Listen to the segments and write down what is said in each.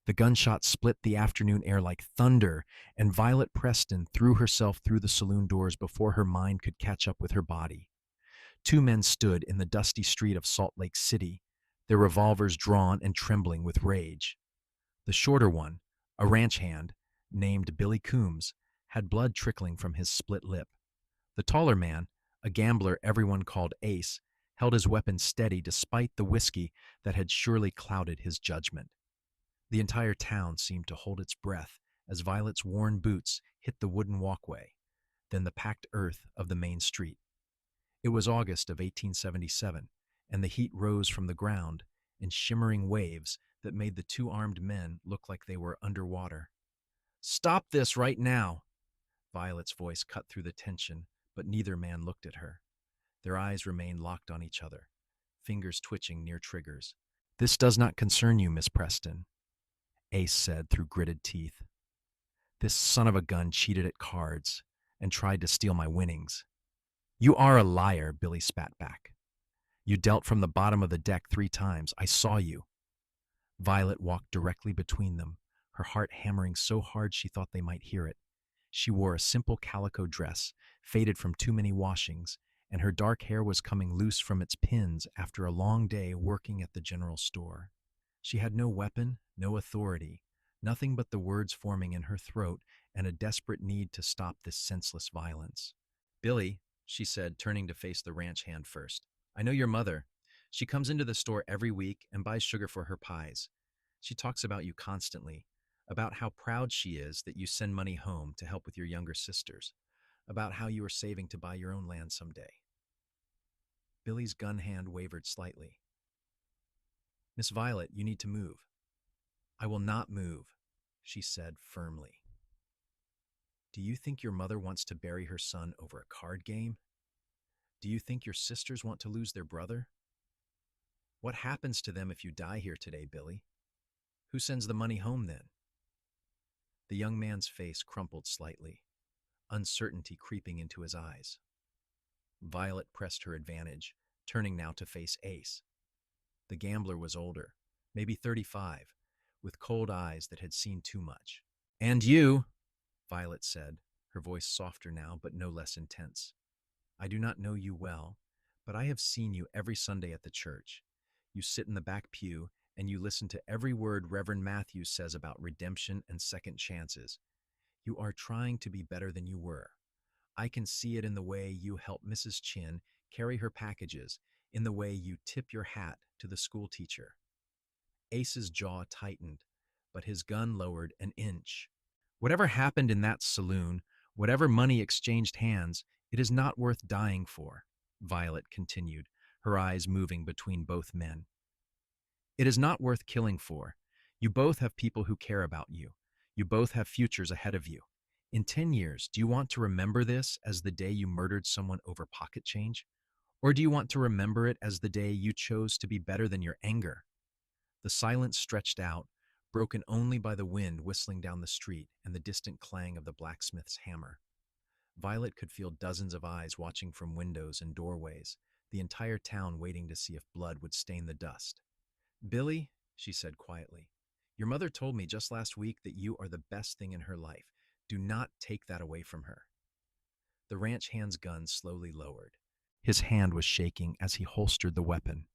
The gunshot split the afternoon air like thunder, and Violet Preston threw herself through the saloon doors before her mind could catch up with her body. Two men stood in the dusty street of Salt Lake City, their revolvers drawn and trembling with rage. The shorter one, a ranch hand named Billy Coombs, had blood trickling from his split lip. The taller man, a gambler everyone called Ace, held his weapon steady despite the whiskey that had surely clouded his judgment. The entire town seemed to hold its breath as Violet's worn boots hit the wooden walkway, then the packed earth of the main street. It was August of 1877, and the heat rose from the ground in shimmering waves that made the two armed men look like they were underwater. "Stop this right now!" Violet's voice cut through the tension, but neither man looked at her. Their eyes remained locked on each other, fingers twitching near triggers. "This does not concern you, Miss Preston," Ace said through gritted teeth. "This son of a gun cheated at cards and tried to steal my winnings." "You are a liar," Billy spat back. "You dealt from the bottom of the deck 3 times. I saw you." Violet walked directly between them, her heart hammering so hard she thought they might hear it. She wore a simple calico dress, faded from too many washings, and her dark hair was coming loose from its pins after a long day working at the general store. She had no weapon, no authority, nothing but the words forming in her throat and a desperate need to stop this senseless violence. "Billy," she said, turning to face the ranch hand first, "I know your mother. She comes into the store every week and buys sugar for her pies. She talks about you constantly, about how proud she is that you send money home to help with your younger sisters, about how you are saving to buy your own land someday." Billy's gun hand wavered slightly. "Miss Violet, you need to move." "I will not move," she said firmly. "Do you think your mother wants to bury her son over a card game? Do you think your sisters want to lose their brother? What happens to them if you die here today, Billy? Who sends the money home then?" The young man's face crumpled slightly, uncertainty creeping into his eyes. Violet pressed her advantage, turning now to face Ace. The gambler was older, maybe 35, with cold eyes that had seen too much. "And you," Violet said, her voice softer now but no less intense. "I do not know you well, but I have seen you every Sunday at the church. You sit in the back pew and you listen to every word Reverend Matthews says about redemption and second chances. You are trying to be better than you were. I can see it in the way you help Mrs. Chin carry her packages, in the way you tip your hat to the school teacher." Ace's jaw tightened, but his gun lowered an inch. "Whatever happened in that saloon, whatever money exchanged hands, it is not worth dying for," Violet continued, her eyes moving between both men. "It is not worth killing for. You both have people who care about you. You both have futures ahead of you. In 10 years, do you want to remember this as the day you murdered someone over pocket change? Or do you want to remember it as the day you chose to be better than your anger?" The silence stretched out, broken only by the wind whistling down the street and the distant clang of the blacksmith's hammer. Violet could feel dozens of eyes watching from windows and doorways, the entire town waiting to see if blood would stain the dust. "Billy," she said quietly, "your mother told me just last week that you are the best thing in her life. Do not take that away from her." The ranch hand's gun slowly lowered. His hand was shaking as he holstered the weapon.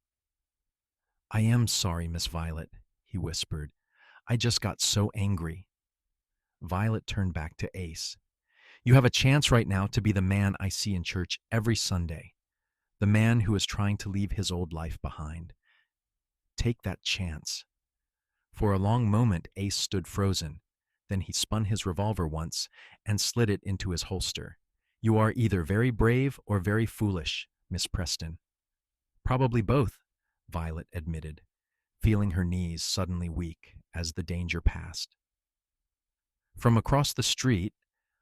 "I am sorry, Miss Violet," he whispered. "I just got so angry." Violet turned back to Ace. "You have a chance right now to be the man I see in church every Sunday, the man who is trying to leave his old life behind. Take that chance." For a long moment, Ace stood frozen. Then he spun his revolver once and slid it into his holster. "You are either very brave or very foolish, Miss Preston." "Probably both," Violet admitted, feeling her knees suddenly weak as the danger passed. From across the street,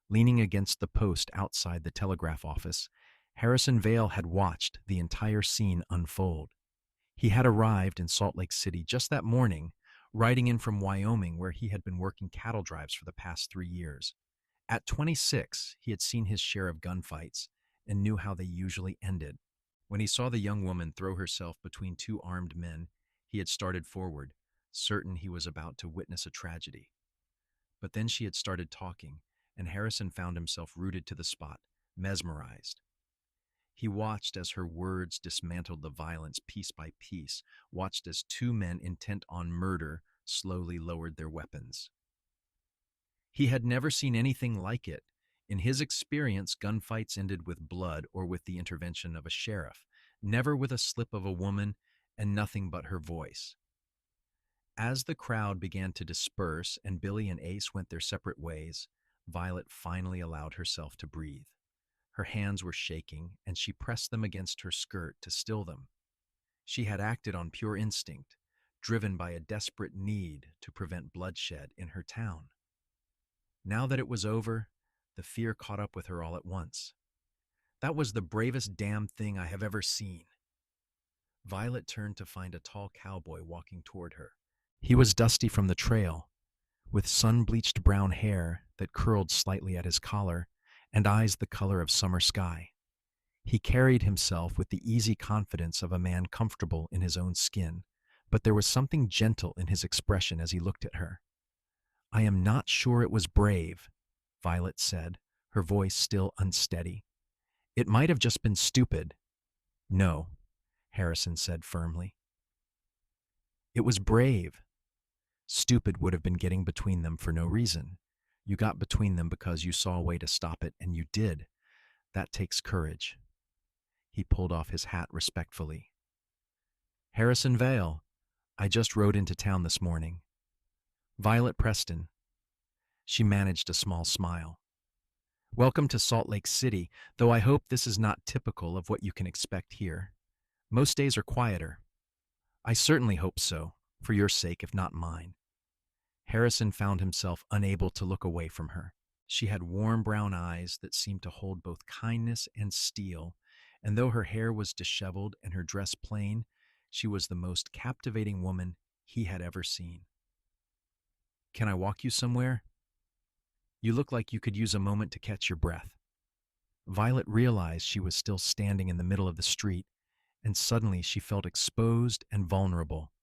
leaning against the post outside the telegraph office, Harrison Vale had watched the entire scene unfold. He had arrived in Salt Lake City just that morning, riding in from Wyoming where he had been working cattle drives for the past 3 years. At 26, he had seen his share of gunfights and knew how they usually ended. When he saw the young woman throw herself between 2 armed men, he had started forward, certain he was about to witness a tragedy. But then she had started talking, and Harrison found himself rooted to the spot, mesmerized. He watched as her words dismantled the violence piece by piece, watched as two men intent on murder slowly lowered their weapons. He had never seen anything like it. In his experience, gunfights ended with blood or with the intervention of a sheriff, never with a slip of a woman and nothing but her voice. As the crowd began to disperse and Billy and Ace went their separate ways, Violet finally allowed herself to breathe. Her hands were shaking, and she pressed them against her skirt to still them. She had acted on pure instinct, driven by a desperate need to prevent bloodshed in her town. Now that it was over, the fear caught up with her all at once. That was the bravest damn thing I have ever seen. Violet turned to find a tall cowboy walking toward her. He was dusty from the trail, with sun-bleached brown hair that curled slightly at his collar and eyes the color of summer sky. He carried himself with the easy confidence of a man comfortable in his own skin, but there was something gentle in his expression as he looked at her. "I am not sure it was brave," Violet said, her voice still unsteady. "It might have just been stupid." "No," Harrison said firmly. "It was brave. Stupid would have been getting between them for no reason. You got between them because you saw a way to stop it, and you did. That takes courage." He pulled off his hat respectfully. "Harrison Vale. I just rode into town this morning. Violet Preston." She managed a small smile. "Welcome to Salt Lake City, though I hope this is not typical of what you can expect here. Most days are quieter." "I certainly hope so, for your sake if not mine." Harrison found himself unable to look away from her. She had warm brown eyes that seemed to hold both kindness and steel, and though her hair was disheveled and her dress plain, she was the most captivating woman he had ever seen. "Can I walk you somewhere? You look like you could use a moment to catch your breath." Violet realized she was still standing in the middle of the street, and suddenly she felt exposed and vulnerable.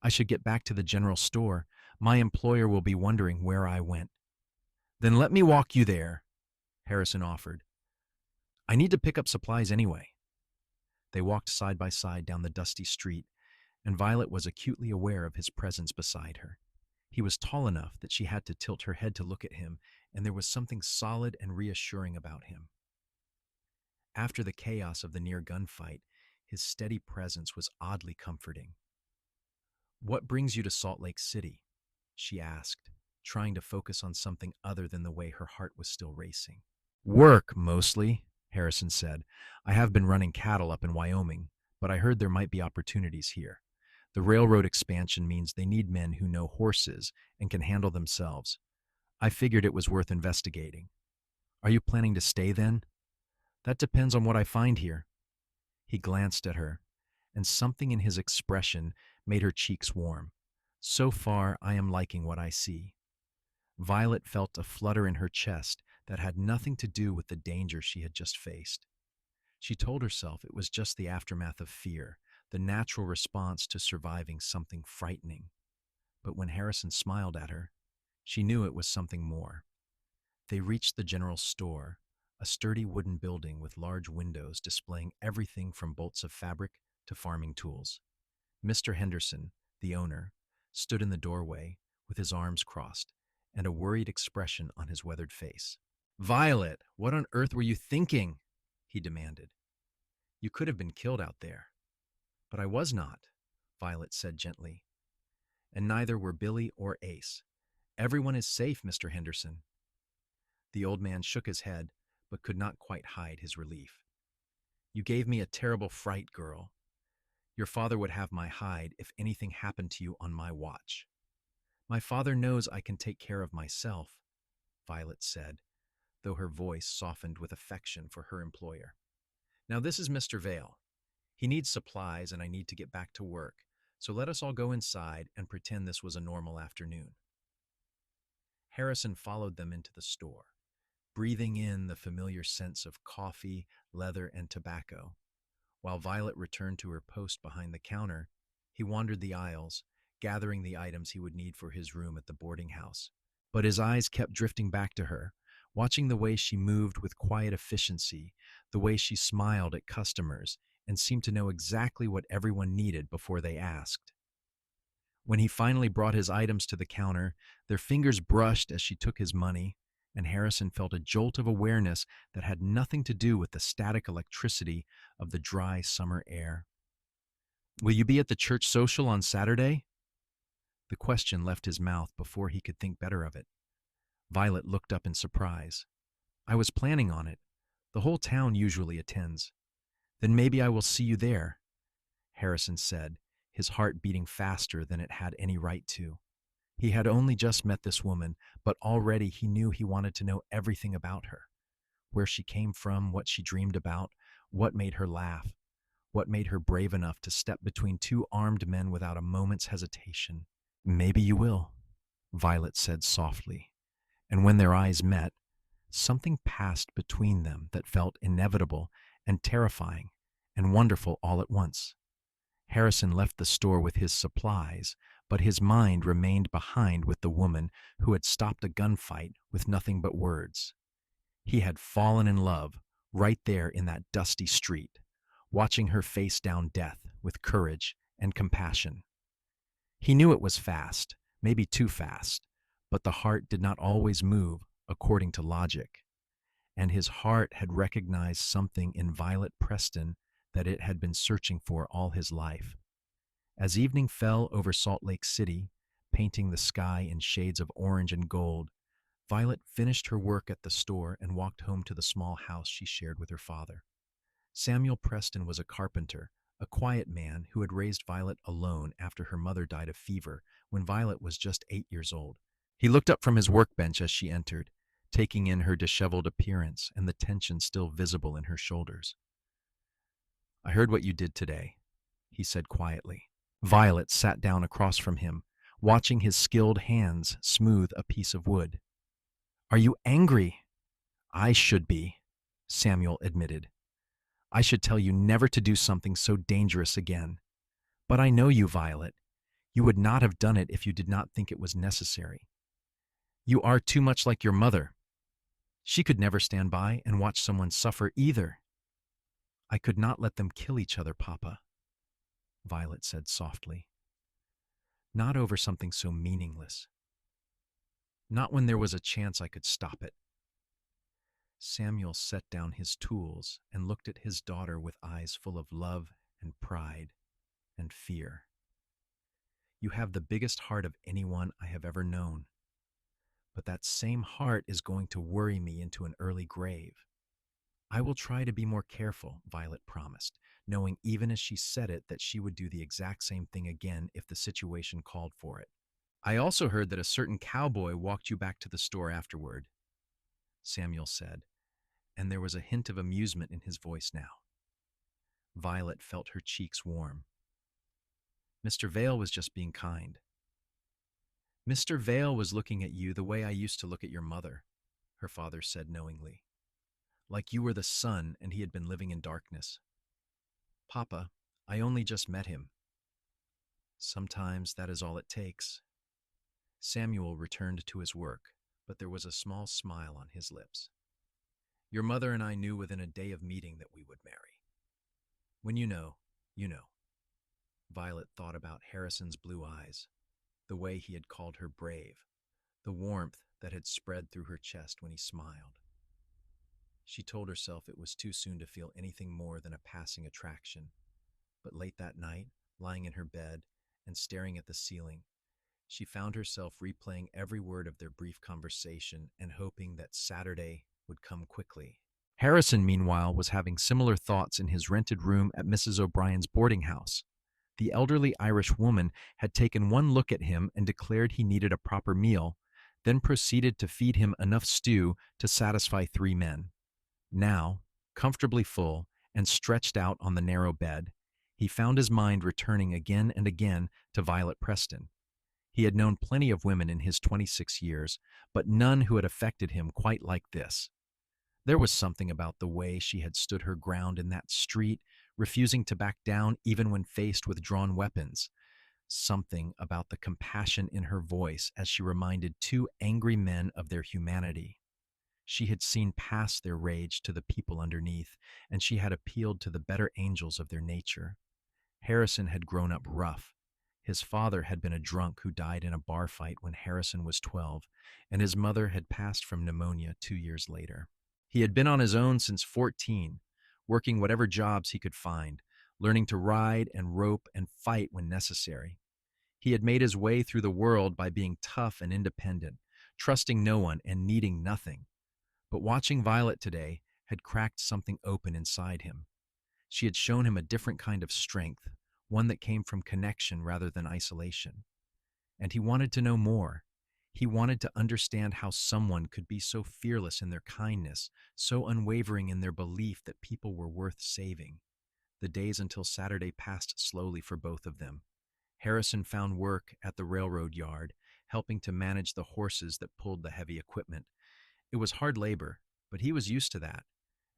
"I should get back to the general store. My employer will be wondering where I went." "Then let me walk you there," Harrison offered. "I need to pick up supplies anyway." They walked side by side down the dusty street, and Violet was acutely aware of his presence beside her. He was tall enough that she had to tilt her head to look at him, and there was something solid and reassuring about him. After the chaos of the near gunfight, his steady presence was oddly comforting. "What brings you to Salt Lake City?" she asked, trying to focus on something other than the way her heart was still racing. "Work, mostly," Harrison said. "I have been running cattle up in Wyoming, but I heard there might be opportunities here. The railroad expansion means they need men who know horses and can handle themselves. I figured it was worth investigating." "Are you planning to stay then?" "That depends on what I find here." He glanced at her, and something in his expression made her cheeks warm. "So far, I am liking what I see." Violet felt a flutter in her chest that had nothing to do with the danger she had just faced. She told herself it was just the aftermath of fear, the natural response to surviving something frightening. But when Harrison smiled at her, she knew it was something more. They reached the general store, a sturdy wooden building with large windows displaying everything from bolts of fabric to farming tools. Mr. Henderson, the owner, stood in the doorway with his arms crossed and a worried expression on his weathered face. "Violet, what on earth were you thinking?" he demanded. "You could have been killed out there." "But I was not," Violet said gently. "And neither were Billy or Ace. Everyone is safe, Mr. Henderson." The old man shook his head, but could not quite hide his relief. "You gave me a terrible fright, girl. Your father would have my hide if anything happened to you on my watch." "My father knows I can take care of myself," Violet said, though her voice softened with affection for her employer. "Now this is Mr. Vale. He needs supplies and I need to get back to work, so let us all go inside and pretend this was a normal afternoon." Harrison followed them into the store, breathing in the familiar scents of coffee, leather, and tobacco. While Violet returned to her post behind the counter, he wandered the aisles, gathering the items he would need for his room at the boarding house. But his eyes kept drifting back to her, watching the way she moved with quiet efficiency, the way she smiled at customers, and seemed to know exactly what everyone needed before they asked. When he finally brought his items to the counter, their fingers brushed as she took his money, and Harrison felt a jolt of awareness that had nothing to do with the static electricity of the dry summer air. "Will you be at the church social on Saturday?" The question left his mouth before he could think better of it. Violet looked up in surprise. "I was planning on it. The whole town usually attends." "Then maybe I will see you there," Harrison said, his heart beating faster than it had any right to. He had only just met this woman, but already he knew he wanted to know everything about her. Where she came from, what she dreamed about, what made her laugh, what made her brave enough to step between two armed men without a moment's hesitation. "Maybe you will," Violet said softly, and when their eyes met, something passed between them that felt inevitable and terrifying and wonderful all at once. Harrison left the store with his supplies, but his mind remained behind with the woman who had stopped a gunfight with nothing but words. He had fallen in love right there in that dusty street, watching her face down death with courage and compassion. He knew it was fast, maybe too fast, but the heart did not always move according to logic, and his heart had recognized something in Violet Preston that it had been searching for all his life. As evening fell over Salt Lake City, painting the sky in shades of orange and gold, Violet finished her work at the store and walked home to the small house she shared with her father. Samuel Preston was a carpenter, a quiet man who had raised Violet alone after her mother died of fever when Violet was just 8 years old. He looked up from his workbench as she entered, taking in her disheveled appearance and the tension still visible in her shoulders. "I heard what you did today," he said quietly. Violet sat down across from him, watching his skilled hands smooth a piece of wood. "Are you angry?" "I should be," Samuel admitted. "I should tell you never to do something so dangerous again. But I know you, Violet. You would not have done it if you did not think it was necessary. You are too much like your mother. She could never stand by and watch someone suffer either." "I could not let them kill each other, Papa," Violet said softly. "Not over something so meaningless. Not when there was a chance I could stop it." Samuel set down his tools and looked at his daughter with eyes full of love and pride and fear. "You have the biggest heart of anyone I have ever known. But that same heart is going to worry me into an early grave." "I will try to be more careful," Violet promised, knowing even as she said it that she would do the exact same thing again if the situation called for it. "I also heard that a certain cowboy walked you back to the store afterward," Samuel said, and there was a hint of amusement in his voice now. Violet felt her cheeks warm. "Mr. Vale was just being kind." "Mr. Vale was looking at you the way I used to look at your mother," her father said knowingly. "Like you were the sun and he had been living in darkness." "Papa, I only just met him." "Sometimes that is all it takes." Samuel returned to his work, but there was a small smile on his lips. "Your mother and I knew within a day of meeting that we would marry. When you know, you know." Violet thought about Harrison's blue eyes, the way he had called her brave, the warmth that had spread through her chest when he smiled. She told herself it was too soon to feel anything more than a passing attraction, but late that night, lying in her bed and staring at the ceiling, she found herself replaying every word of their brief conversation and hoping that Saturday would come quickly. Harrison, meanwhile, was having similar thoughts in his rented room at Mrs. O'Brien's boarding house. The elderly Irish woman had taken one look at him and declared he needed a proper meal, then proceeded to feed him enough stew to satisfy 3 men. Now, comfortably full and stretched out on the narrow bed, he found his mind returning again and again to Violet Preston. He had known plenty of women in his 26 years, but none who had affected him quite like this. There was something about the way she had stood her ground in that street, refusing to back down even when faced with drawn weapons, something about the compassion in her voice as she reminded two angry men of their humanity. She had seen past their rage to the people underneath, and she had appealed to the better angels of their nature. Harrison had grown up rough. His father had been a drunk who died in a bar fight when Harrison was 12, and his mother had passed from pneumonia 2 years later. He had been on his own since 14, working whatever jobs he could find, learning to ride and rope and fight when necessary. He had made his way through the world by being tough and independent, trusting no one and needing nothing. But watching Violet today had cracked something open inside him. She had shown him a different kind of strength, one that came from connection rather than isolation. And he wanted to know more. He wanted to understand how someone could be so fearless in their kindness, so unwavering in their belief that people were worth saving. The days until Saturday passed slowly for both of them. Harrison found work at the railroad yard, helping to manage the horses that pulled the heavy equipment. It was hard labor, but he was used to that,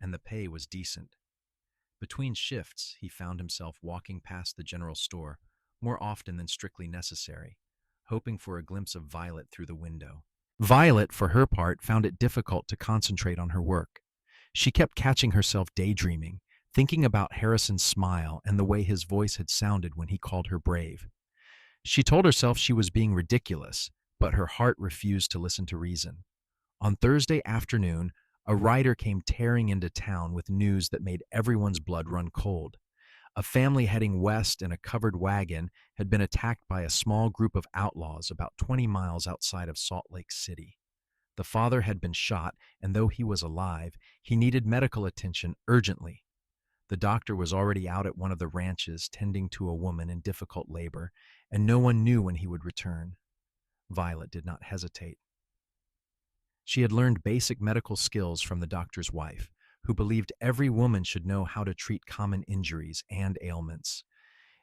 and the pay was decent. Between shifts, he found himself walking past the general store, more often than strictly necessary, hoping for a glimpse of Violet through the window. Violet, for her part, found it difficult to concentrate on her work. She kept catching herself daydreaming, thinking about Harrison's smile and the way his voice had sounded when he called her brave. She told herself she was being ridiculous, but her heart refused to listen to reason. On Thursday afternoon, a rider came tearing into town with news that made everyone's blood run cold. A family heading west in a covered wagon had been attacked by a small group of outlaws about 20 miles outside of Salt Lake City. The father had been shot, and though he was alive, he needed medical attention urgently. The doctor was already out at one of the ranches tending to a woman in difficult labor, and no one knew when he would return. Violet did not hesitate. She had learned basic medical skills from the doctor's wife, who believed every woman should know how to treat common injuries and ailments.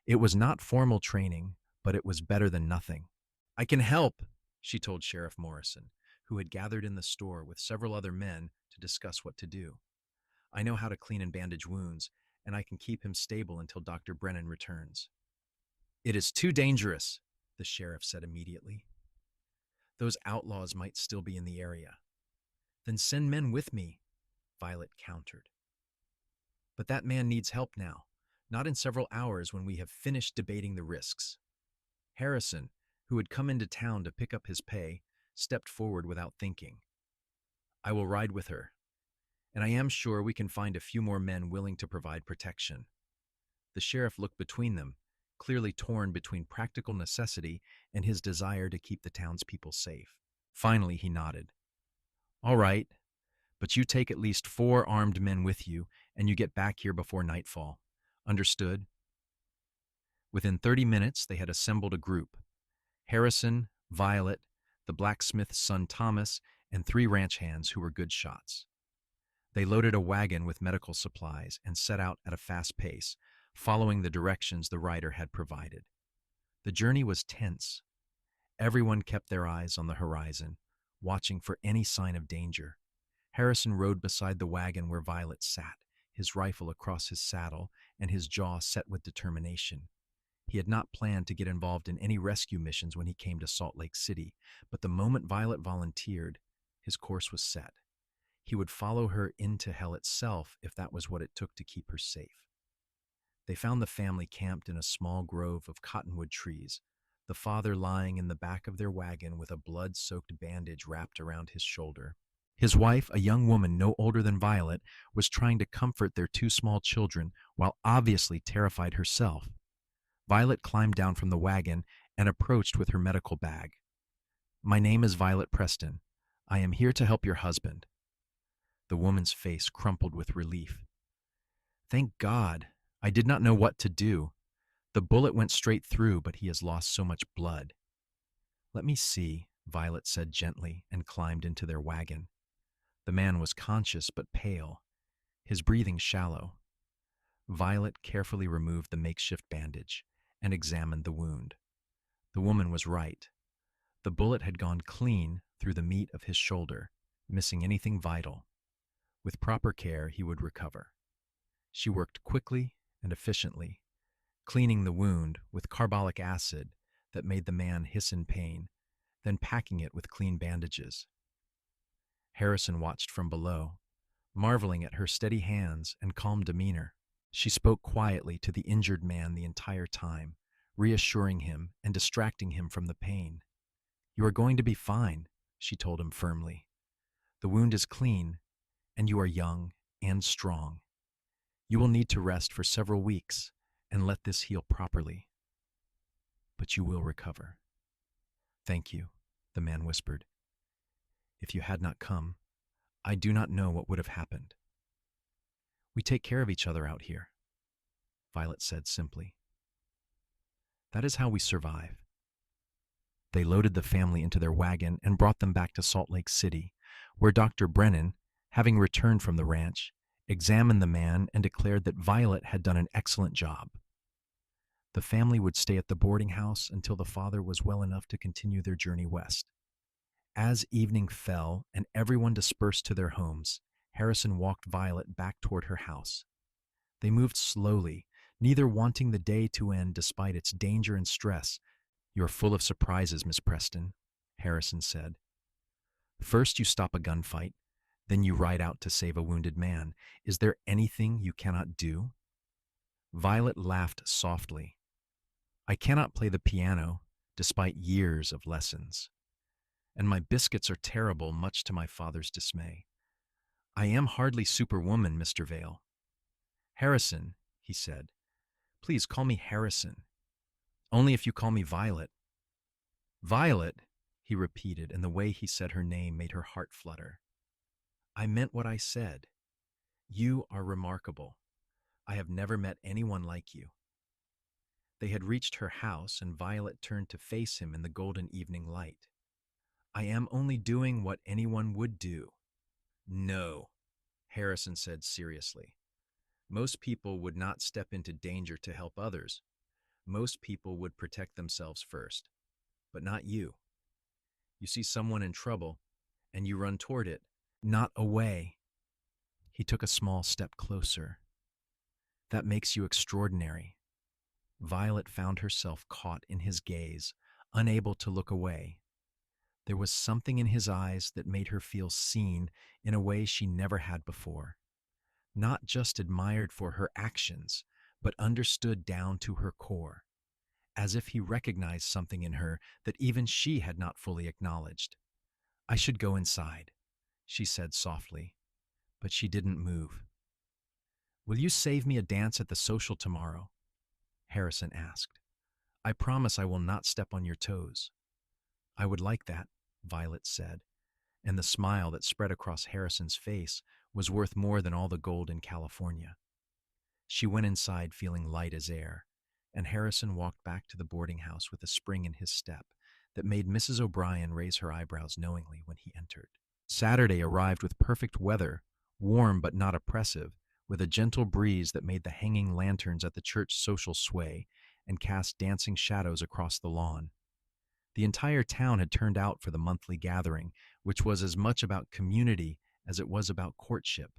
It was not formal training, but it was better than nothing. "I can help," she told Sheriff Morrison, who had gathered in the store with several other men to discuss what to do. "I know how to clean and bandage wounds, and I can keep him stable until Dr. Brennan returns." "It is too dangerous," the sheriff said immediately. "Those outlaws might still be in the area." "Then send men with me," Violet countered. "But that man needs help now, not in several hours when we have finished debating the risks." Harrison, who had come into town to pick up his pay, stepped forward without thinking. "I will ride with her, and I am sure we can find a few more men willing to provide protection." The sheriff looked between them, clearly torn between practical necessity and his desire to keep the townspeople safe. Finally, he nodded. "All right, but you take at least 4 armed men with you, and you get back here before nightfall. Understood?" Within 30 minutes, they had assembled a group. Harrison, Violet, the blacksmith's son Thomas, and 3 ranch hands who were good shots. They loaded a wagon with medical supplies and set out at a fast pace, following the directions the rider had provided. The journey was tense. Everyone kept their eyes on the horizon, watching for any sign of danger. Harrison rode beside the wagon where Violet sat, his rifle across his saddle and his jaw set with determination. He had not planned to get involved in any rescue missions when he came to Salt Lake City, but the moment Violet volunteered, his course was set. He would follow her into hell itself if that was what it took to keep her safe. They found the family camped in a small grove of cottonwood trees, the father lying in the back of their wagon with a blood-soaked bandage wrapped around his shoulder. His wife, a young woman no older than Violet, was trying to comfort their 2 small children while obviously terrified herself. Violet climbed down from the wagon and approached with her medical bag. "My name is Violet Preston. I am here to help your husband." The woman's face crumpled with relief. "Thank God. I did not know what to do. The bullet went straight through, but he has lost so much blood." "Let me see," Violet said gently and climbed into their wagon. The man was conscious but pale, his breathing shallow. Violet carefully removed the makeshift bandage and examined the wound. The woman was right. The bullet had gone clean through the meat of his shoulder, missing anything vital. With proper care, he would recover. She worked quickly and efficiently, cleaning the wound with carbolic acid that made the man hiss in pain, then packing it with clean bandages. Harrison watched from below, marveling at her steady hands and calm demeanor. She spoke quietly to the injured man the entire time, reassuring him and distracting him from the pain. "You are going to be fine," she told him firmly. "The wound is clean, and you are young and strong. You will need to rest for several weeks and let this heal properly. But you will recover." "Thank you," the man whispered. "If you had not come, I do not know what would have happened." "We take care of each other out here," Violet said simply. "That is how we survive." They loaded the family into their wagon and brought them back to Salt Lake City, where Dr. Brennan, having returned from the ranch, examined the man and declared that Violet had done an excellent job. The family would stay at the boarding house until the father was well enough to continue their journey west. As evening fell and everyone dispersed to their homes, Harrison walked Violet back toward her house. They moved slowly, neither wanting the day to end despite its danger and stress. "You're full of surprises, Miss Preston," Harrison said. "First you stop a gunfight, then you ride out to save a wounded man. Is there anything you cannot do?" Violet laughed softly. "I cannot play the piano, despite years of lessons. And my biscuits are terrible, much to my father's dismay. I am hardly superwoman, Mr. Vale." "Harrison," he said. "Please call me Harrison. Only if you call me Violet." "Violet," he repeated, and the way he said her name made her heart flutter. "I meant what I said. You are remarkable. I have never met anyone like you." They had reached her house, and Violet turned to face him in the golden evening light. "I am only doing what anyone would do." "No," Harrison said seriously. "Most people would not step into danger to help others. Most people would protect themselves first. But not you. You see someone in trouble, and you run toward it, not away." He took a small step closer. "That makes you extraordinary." Violet found herself caught in his gaze, unable to look away. There was something in his eyes that made her feel seen in a way she never had before. Not just admired for her actions, but understood down to her core, as if he recognized something in her that even she had not fully acknowledged. "I should go inside," she said softly, but she didn't move. "Will you save me a dance at the social tomorrow?" Harrison asked. "I promise I will not step on your toes." "I would like that," Violet said, and the smile that spread across Harrison's face was worth more than all the gold in California. She went inside feeling light as air, and Harrison walked back to the boarding house with a spring in his step that made Mrs. O'Brien raise her eyebrows knowingly when he entered. Saturday arrived with perfect weather, warm but not oppressive, with a gentle breeze that made the hanging lanterns at the church social sway and cast dancing shadows across the lawn. The entire town had turned out for the monthly gathering, which was as much about community as it was about courtship.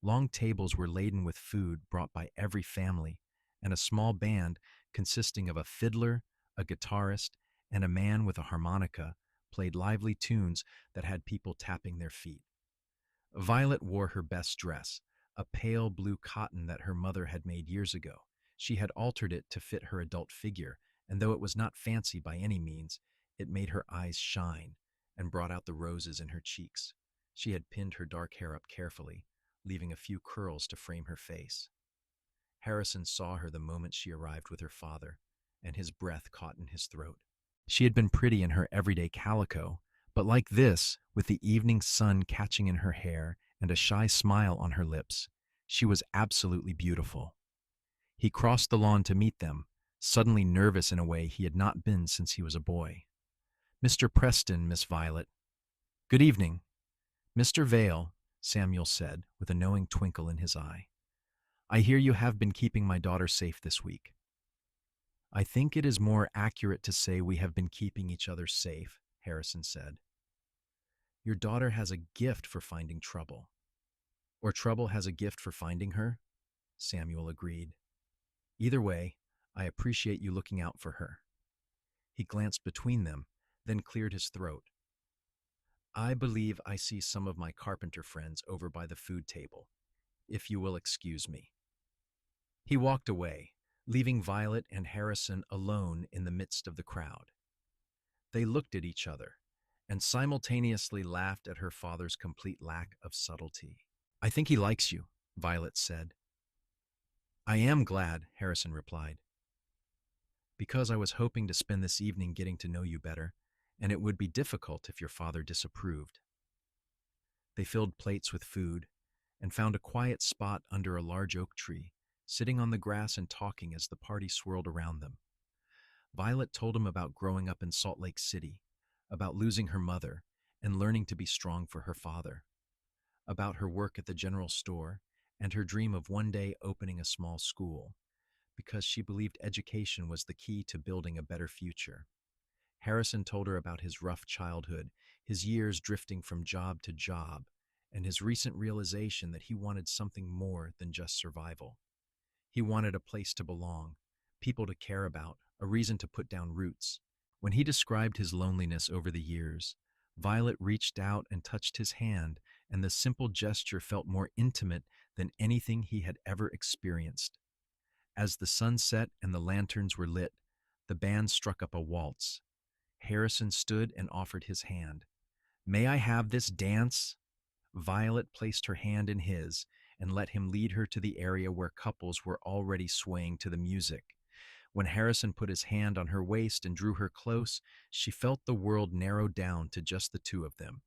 Long tables were laden with food brought by every family, and a small band consisting of a fiddler, a guitarist, and a man with a harmonica played lively tunes that had people tapping their feet. Violet wore her best dress, a pale blue cotton that her mother had made years ago. She had altered it to fit her adult figure, and though it was not fancy by any means, it made her eyes shine and brought out the roses in her cheeks. She had pinned her dark hair up carefully, leaving a few curls to frame her face. Harrison saw her the moment she arrived with her father, and his breath caught in his throat. She had been pretty in her everyday calico, but like this, with the evening sun catching in her hair and a shy smile on her lips, she was absolutely beautiful. He crossed the lawn to meet them, suddenly nervous in a way he had not been since he was a boy. "Mr. Preston, Miss Violet." "Good evening." "Mr. Vale," Samuel said, with a knowing twinkle in his eye. "I hear you have been keeping my daughter safe this week." "I think it is more accurate to say we have been keeping each other safe," Harrison said. "Your daughter has a gift for finding trouble." "Or trouble has a gift for finding her," Samuel agreed. "Either way, I appreciate you looking out for her." He glanced between them, then cleared his throat. I believe I see some of my carpenter friends over by the food table, if you will excuse me. He walked away, leaving Violet and Harrison alone in the midst of the crowd. They looked at each other and simultaneously laughed at her father's complete lack of subtlety. I think he likes you, Violet said. I am glad, Harrison replied, because I was hoping to spend this evening getting to know you better, and it would be difficult if your father disapproved. They filled plates with food and found a quiet spot under a large oak tree, sitting on the grass and talking as the party swirled around them. Violet told him about growing up in Salt Lake City, about losing her mother and learning to be strong for her father, about her work at the general store and her dream of one day opening a small school, because she believed education was the key to building a better future. Harrison told her about his rough childhood, his years drifting from job to job, and his recent realization that he wanted something more than just survival. He wanted a place to belong, people to care about, a reason to put down roots. When he described his loneliness over the years, Violet reached out and touched his hand, and the simple gesture felt more intimate than anything he had ever experienced. As the sun set and the lanterns were lit, the band struck up a waltz. Harrison stood and offered his hand. May I have this dance? Violet placed her hand in his and let him lead her to the area where couples were already swaying to the music. When Harrison put his hand on her waist and drew her close, she felt the world narrow down to just the two of them.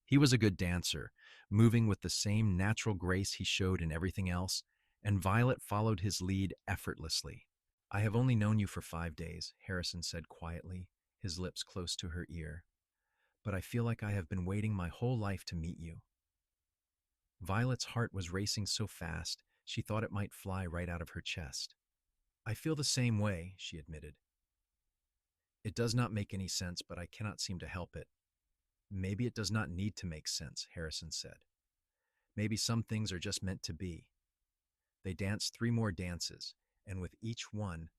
He was a good dancer, moving with the same natural grace he showed in everything else, and Violet followed his lead effortlessly. I have only known you for 5 days, Harrison said quietly, his lips close to her ear. But I feel like I have been waiting my whole life to meet you. Violet's heart was racing so fast, she thought it might fly right out of her chest. I feel the same way, she admitted. It does not make any sense, but I cannot seem to help it. Maybe it does not need to make sense, Harrison said. Maybe some things are just meant to be. They danced 3 more dances, and with each one,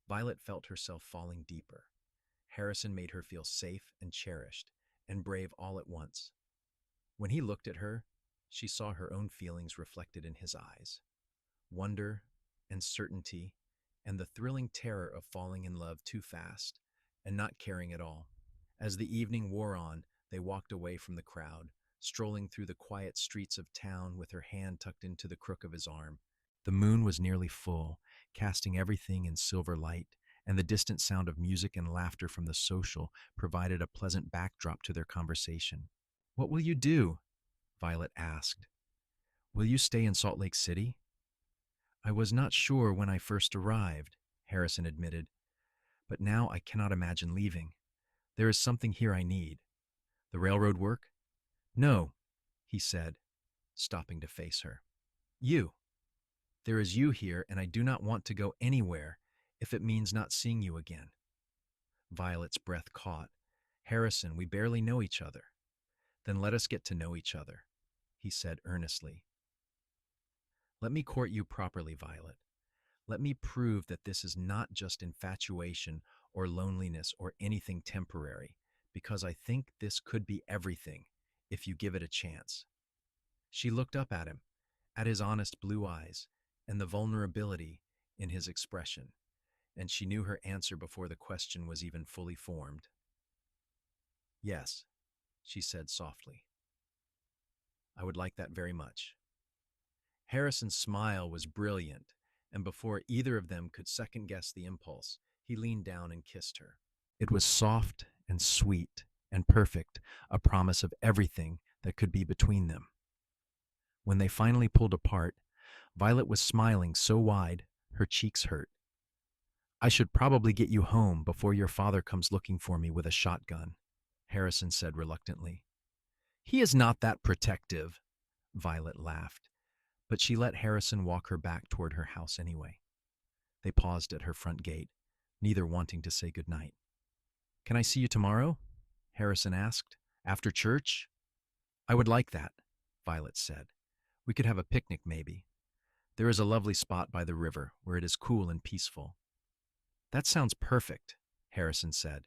Violet felt herself falling deeper. Harrison made her feel safe and cherished, and brave all at once. When he looked at her, she saw her own feelings reflected in his eyes. Wonder and certainty, and the thrilling terror of falling in love too fast and not caring at all. As the evening wore on, they walked away from the crowd, strolling through the quiet streets of town with her hand tucked into the crook of his arm. The moon was nearly full, casting everything in silver light, and the distant sound of music and laughter from the social provided a pleasant backdrop to their conversation. What will you do? Violet asked. Will you stay in Salt Lake City? I was not sure when I first arrived, Harrison admitted, but now I cannot imagine leaving. There is something here I need. The railroad work? No, he said, stopping to face her. You. There is you here, and I do not want to go anywhere if it means not seeing you again. Violet's breath caught. Harrison, we barely know each other. Then let us get to know each other, he said earnestly. Let me court you properly, Violet. Let me prove that this is not just infatuation or loneliness or anything temporary, because I think this could be everything if you give it a chance. She looked up at him, at his honest blue eyes, and the vulnerability in his expression, and she knew her answer before the question was even fully formed. Yes, she said softly. I would like that very much. Harrison's smile was brilliant, and before either of them could second-guess the impulse, he leaned down and kissed her. It was soft and sweet and perfect, a promise of everything that could be between them. When they finally pulled apart, Violet was smiling so wide, her cheeks hurt. I should probably get you home before your father comes looking for me with a shotgun, Harrison said reluctantly. He is not that protective, Violet laughed, but she let Harrison walk her back toward her house anyway. They paused at her front gate, neither wanting to say goodnight. Can I see you tomorrow? Harrison asked. After church? I would like that, Violet said. We could have a picnic maybe. There is a lovely spot by the river where it is cool and peaceful. That sounds perfect, Harrison said.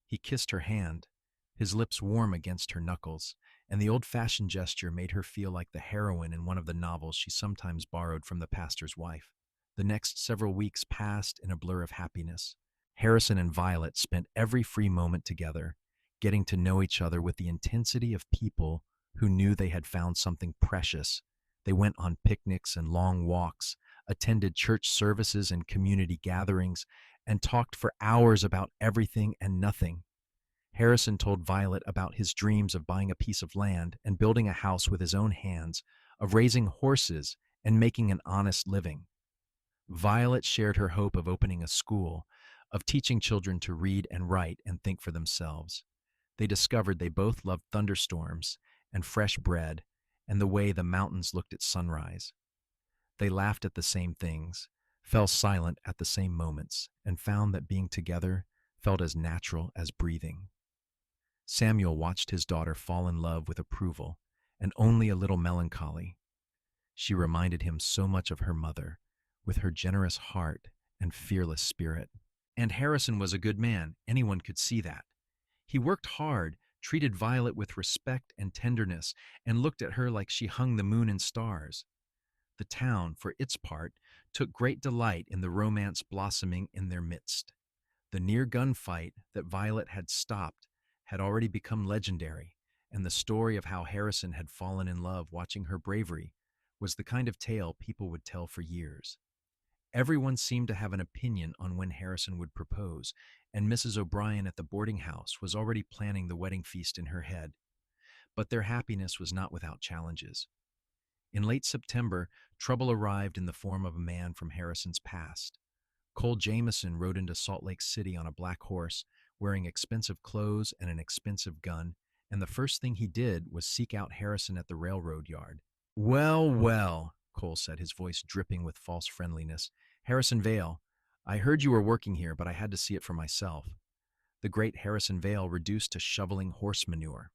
He kissed her hand, his lips warm against her knuckles, and the old-fashioned gesture made her feel like the heroine in one of the novels she sometimes borrowed from the pastor's wife. The next several weeks passed in a blur of happiness. Harrison and Violet spent every free moment together, getting to know each other with the intensity of people who knew they had found something precious. They went on picnics and long walks, attended church services and community gatherings, and talked for hours about everything and nothing. Harrison told Violet about his dreams of buying a piece of land and building a house with his own hands, of raising horses and making an honest living. Violet shared her hope of opening a school, of teaching children to read and write and think for themselves. They discovered they both loved thunderstorms and fresh bread and the way the mountains looked at sunrise. They laughed at the same things, fell silent at the same moments, and found that being together felt as natural as breathing. Samuel watched his daughter fall in love with approval and only a little melancholy. She reminded him so much of her mother, with her generous heart and fearless spirit. And Harrison was a good man, anyone could see that. He worked hard, treated Violet with respect and tenderness, and looked at her like she hung the moon and stars. The town, for its part, took great delight in the romance blossoming in their midst. The near gunfight that Violet had stopped had already become legendary, and the story of how Harrison had fallen in love watching her bravery was the kind of tale people would tell for years. Everyone seemed to have an opinion on when Harrison would propose, and Mrs. O'Brien at the boarding house was already planning the wedding feast in her head. But their happiness was not without challenges. In late September, trouble arrived in the form of a man from Harrison's past. Cole Jameson rode into Salt Lake City on a black horse, wearing expensive clothes and an expensive gun, and the first thing he did was seek out Harrison at the railroad yard. "Well, well," Cole said, his voice dripping with false friendliness. "Harrison Vale, I heard you were working here, but I had to see it for myself." The great Harrison Vale reduced to shoveling horse manure.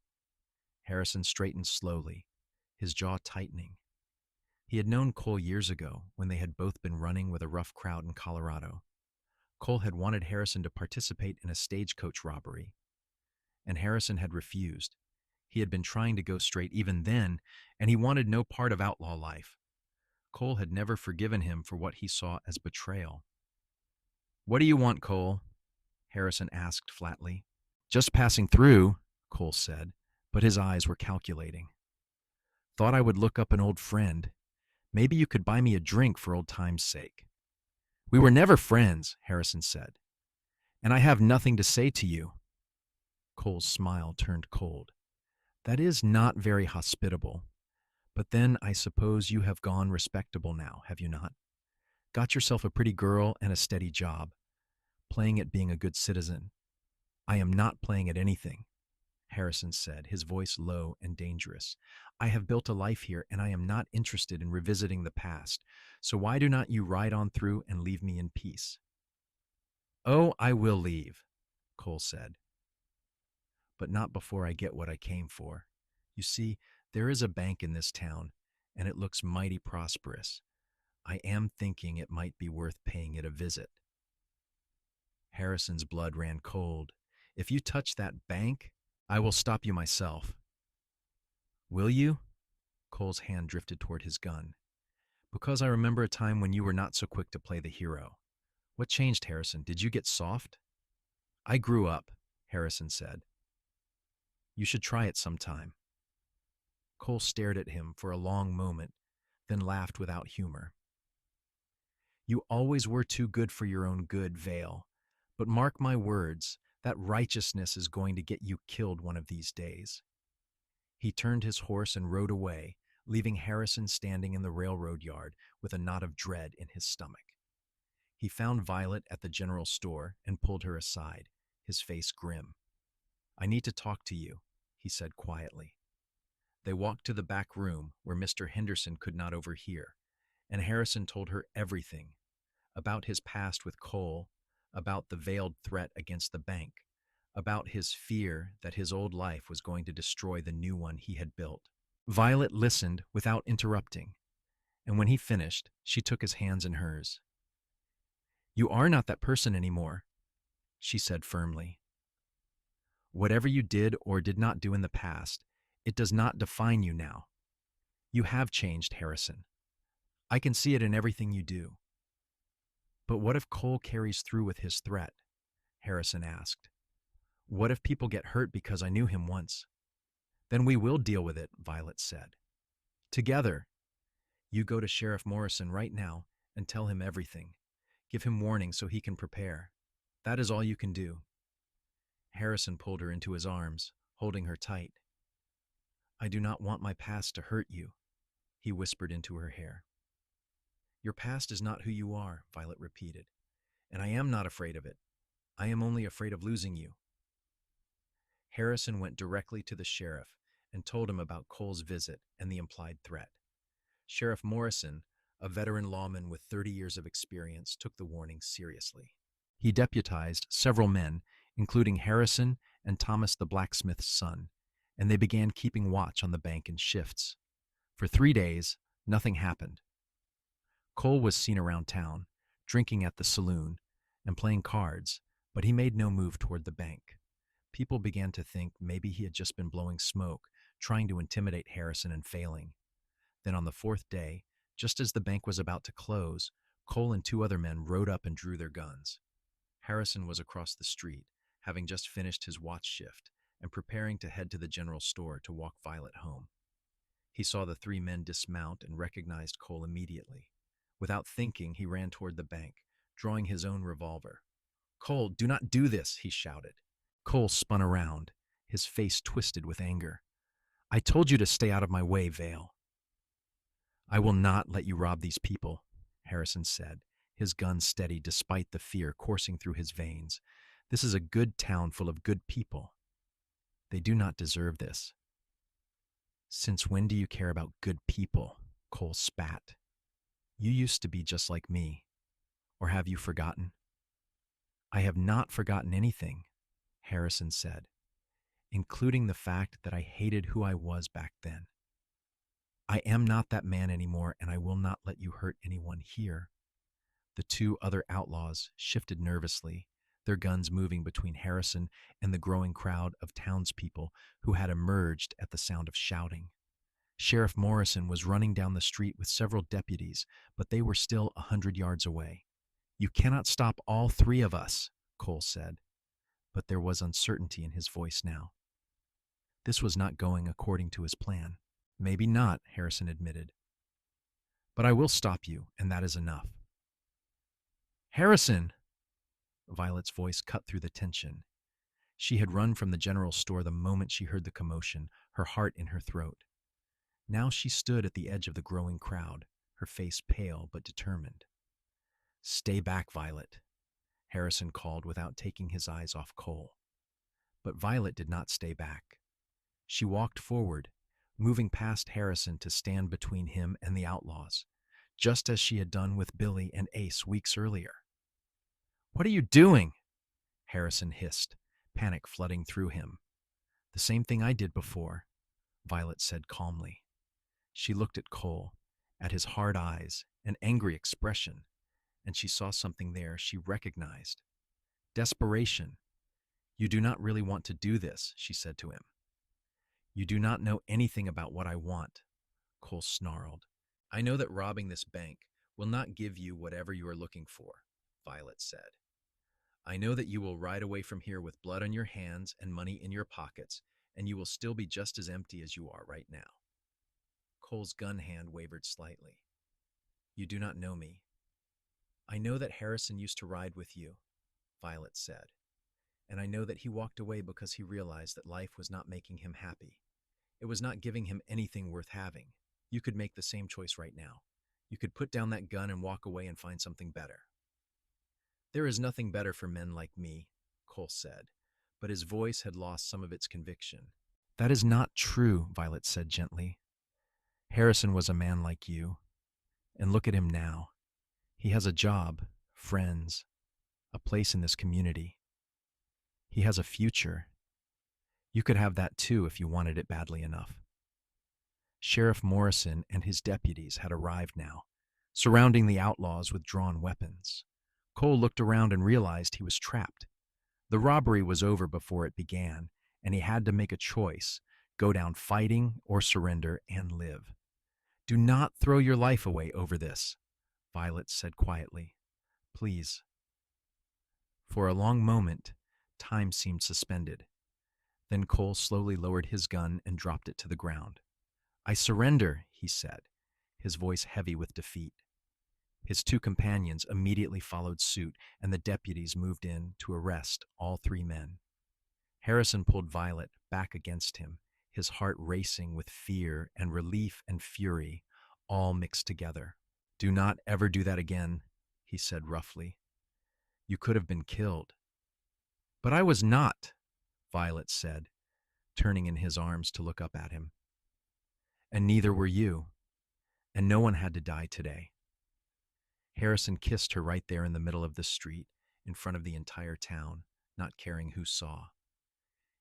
Harrison straightened slowly, his jaw tightening. He had known Cole years ago when they had both been running with a rough crowd in Colorado. Cole had wanted Harrison to participate in a stagecoach robbery, and Harrison had refused. He had been trying to go straight even then, and he wanted no part of outlaw life. Cole had never forgiven him for what he saw as betrayal. "What do you want, Cole?" Harrison asked flatly. "Just passing through," Cole said, but his eyes were calculating. "Thought I would look up an old friend. Maybe you could buy me a drink for old time's sake." "We were never friends," Harrison said, "and I have nothing to say to you." Cole's smile turned cold. "That is not very hospitable. But then I suppose you have gone respectable now, have you not? Got yourself a pretty girl and a steady job, playing at being a good citizen." "I am not playing at anything," Harrison said, his voice low and dangerous. "I have built a life here, and I am not interested in revisiting the past. So why do not you ride on through and leave me in peace?" "Oh, I will leave," Cole said, "but not before I get what I came for. You see, there is a bank in this town, and it looks mighty prosperous. I am thinking it might be worth paying it a visit." Harrison's blood ran cold. "If you touch that bank, I will stop you myself." "Will you?" Cole's hand drifted toward his gun. "Because I remember a time when you were not so quick to play the hero. What changed, Harrison? Did you get soft?" "I grew up," Harrison said. "You should try it sometime." Cole stared at him for a long moment, then laughed without humor. "You always were too good for your own good, Vale. But mark my words, that righteousness is going to get you killed one of these days." He turned his horse and rode away, leaving Harrison standing in the railroad yard with a knot of dread in his stomach. He found Violet at the general store and pulled her aside, his face grim. "I need to talk to you," he said quietly. They walked to the back room where Mr. Henderson could not overhear, and Harrison told her everything about his past with Cole, about the veiled threat against the bank, about his fear that his old life was going to destroy the new one he had built. Violet listened without interrupting, and when he finished, she took his hands in hers. "You are not that person anymore," she said firmly. Whatever you did or did not do in the past, it does not define you now. You have changed, Harrison. I can see it in everything you do. But what if Cole carries through with his threat? Harrison asked. What if people get hurt because I knew him once? Then we will deal with it, Violet said. Together. You go to Sheriff Morrison right now and tell him everything. Give him warning so he can prepare. That is all you can do. Harrison pulled her into his arms, holding her tight. I do not want my past to hurt you, he whispered into her hair. Your past is not who you are, Violet repeated, and I am not afraid of it. I am only afraid of losing you. Harrison went directly to the sheriff and told him about Cole's visit and the implied threat. Sheriff Morrison, a veteran lawman with 30 years of experience, took the warning seriously. He deputized several men, including Harrison and Thomas the blacksmith's son, and they began keeping watch on the bank in shifts. For 3 days, nothing happened. Cole was seen around town, drinking at the saloon and playing cards, but he made no move toward the bank. People began to think maybe he had just been blowing smoke, trying to intimidate Harrison and failing. Then on the 4th day, just as the bank was about to close, Cole and 2 other men rode up and drew their guns. Harrison was across the street, having just finished his watch shift and preparing to head to the general store to walk Violet home. He saw the 3 men dismount and recognized Cole immediately. Without thinking, he ran toward the bank, drawing his own revolver. Cole, do not do this, he shouted. Cole spun around, his face twisted with anger. I told you to stay out of my way, Vale. I will not let you rob these people, Harrison said, his gun steady despite the fear coursing through his veins. This is a good town full of good people. They do not deserve this. Since when do you care about good people? Cole spat. You used to be just like me. Or have you forgotten? I have not forgotten anything, Harrison said, including the fact that I hated who I was back then. I am not that man anymore, and I will not let you hurt anyone here. The 2 other outlaws shifted nervously, their guns moving between Harrison and the growing crowd of townspeople who had emerged at the sound of shouting. Sheriff Morrison was running down the street with several deputies, but they were still 100 yards away. You cannot stop all 3 of us, Cole said, but there was uncertainty in his voice now. This was not going according to his plan. Maybe not, Harrison admitted. But I will stop you, and that is enough. Harrison! Violet's voice cut through the tension. She had run from the general store the moment she heard the commotion, her heart in her throat. Now she stood at the edge of the growing crowd, her face pale but determined. Stay back, Violet, Harrison called without taking his eyes off Cole. But Violet did not stay back. She walked forward, moving past Harrison to stand between him and the outlaws, just as she had done with Billy and Ace weeks earlier. What are you doing? Harrison hissed, panic flooding through him. The same thing I did before, Violet said calmly. She looked at Cole, at his hard eyes, an angry expression, and she saw something there she recognized. Desperation. You do not really want to do this, she said to him. You do not know anything about what I want, Cole snarled. I know that robbing this bank will not give you whatever you are looking for, Violet said. I know that you will ride away from here with blood on your hands and money in your pockets, and you will still be just as empty as you are right now. Cole's gun hand wavered slightly. You do not know me. I know that Harrison used to ride with you, Violet said, and I know that he walked away because he realized that life was not making him happy. It was not giving him anything worth having. You could make the same choice right now. You could put down that gun and walk away and find something better. There is nothing better for men like me, Cole said, but his voice had lost some of its conviction. That is not true, Violet said gently. Harrison was a man like you, and look at him now. He has a job, friends, a place in this community. He has a future. You could have that too if you wanted it badly enough. Sheriff Morrison and his deputies had arrived now, surrounding the outlaws with drawn weapons. Cole looked around and realized he was trapped. The robbery was over before it began, and he had to make a choice: go down fighting or surrender and live. Do not throw your life away over this, Violet said quietly. Please. For a long moment, time seemed suspended. Then Cole slowly lowered his gun and dropped it to the ground. I surrender, he said, his voice heavy with defeat. His two companions immediately followed suit, and the deputies moved in to arrest all three men. Harrison pulled Violet back against him, his heart racing with fear and relief and fury, all mixed together. Do not ever do that again, he said roughly. You could have been killed. But I was not, Violet said, turning in his arms to look up at him. And neither were you, and no one had to die today. Harrison kissed her right there in the middle of the street, in front of the entire town, not caring who saw.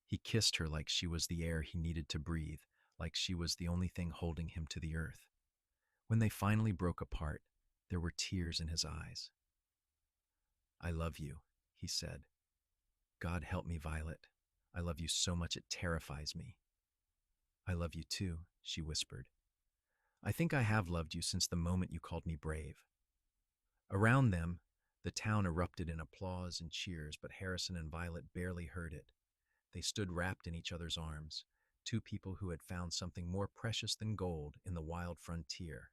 He kissed her like she was the air he needed to breathe, like she was the only thing holding him to the earth. When they finally broke apart, there were tears in his eyes. I love you, he said. God help me, Violet. I love you so much it terrifies me. I love you too, she whispered. I think I have loved you since the moment you called me brave. Around them, the town erupted in applause and cheers, but Harrison and Violet barely heard it. They stood wrapped in each other's arms, two people who had found something more precious than gold in the wild frontier: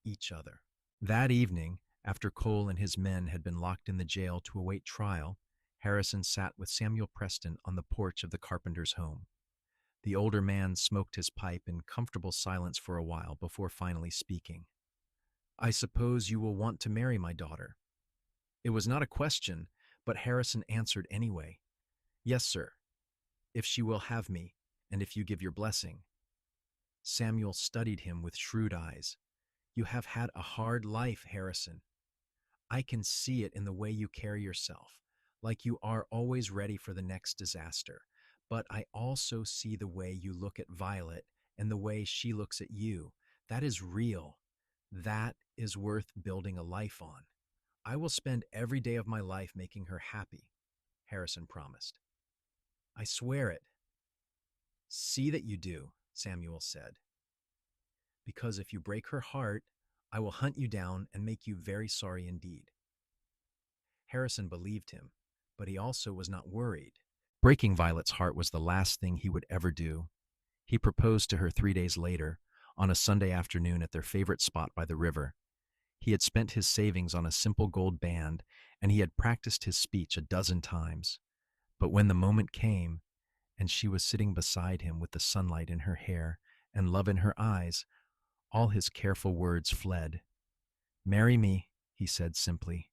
each other. That evening, after Cole and his men had been locked in the jail to await trial, Harrison sat with Samuel Preston on the porch of the carpenter's home. The older man smoked his pipe in comfortable silence for a while before finally speaking. I suppose you will want to marry my daughter. It was not a question, but Harrison answered anyway. Yes, sir, if she will have me, and if you give your blessing. Samuel studied him with shrewd eyes. You have had a hard life, Harrison. I can see it in the way you carry yourself, like you are always ready for the next disaster. But I also see the way you look at Violet and the way she looks at you. That is real. That is worth building a life on. I will spend every day of my life making her happy, Harrison promised. I swear it. See that you do, Samuel said. Because if you break her heart, I will hunt you down and make you very sorry indeed. Harrison believed him, but he also was not worried. Breaking Violet's heart was the last thing he would ever do. He proposed to her 3 days later, on a Sunday afternoon at their favorite spot by the river. He had spent his savings on a simple gold band, and he had practiced his speech a dozen times. But when the moment came, and she was sitting beside him with the sunlight in her hair and love in her eyes, all his careful words fled. Marry me, he said simply.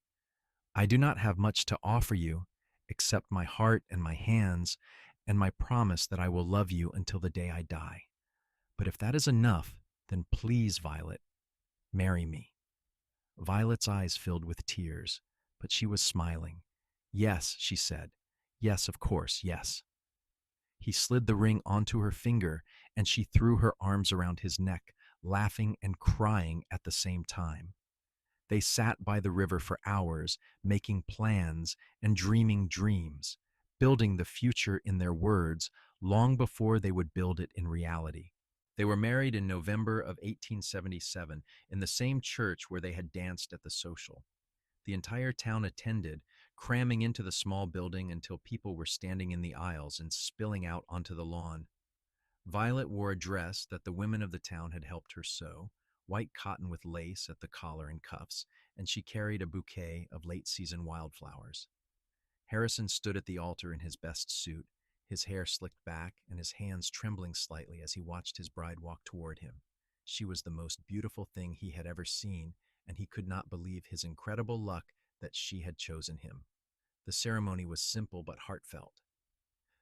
I do not have much to offer you, except my heart and my hands, and my promise that I will love you until the day I die. But if that is enough, then please, Violet, marry me. Violet's eyes filled with tears, but she was smiling. Yes, she said. Yes, of course, yes. He slid the ring onto her finger, and she threw her arms around his neck, laughing and crying at the same time. They sat by the river for hours, making plans and dreaming dreams, building the future in their words long before they would build it in reality. They were married in November of 1877 in the same church where they had danced at the social. The entire town attended, cramming into the small building until people were standing in the aisles and spilling out onto the lawn. Violet wore a dress that the women of the town had helped her sew, white cotton with lace at the collar and cuffs, and she carried a bouquet of late-season wildflowers. Harrison stood at the altar in his best suit, his hair slicked back and his hands trembling slightly as he watched his bride walk toward him. She was the most beautiful thing he had ever seen, and he could not believe his incredible luck that she had chosen him. The ceremony was simple but heartfelt.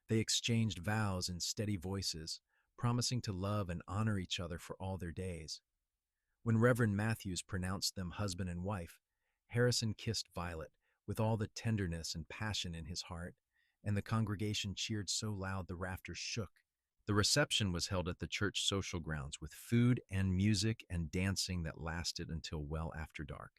They exchanged vows in steady voices, promising to love and honor each other for all their days. When Reverend Matthews pronounced them husband and wife, Harrison kissed Violet with all the tenderness and passion in his heart, and the congregation cheered so loud the rafters shook. The reception was held at the church social grounds with food and music and dancing that lasted until well after dark.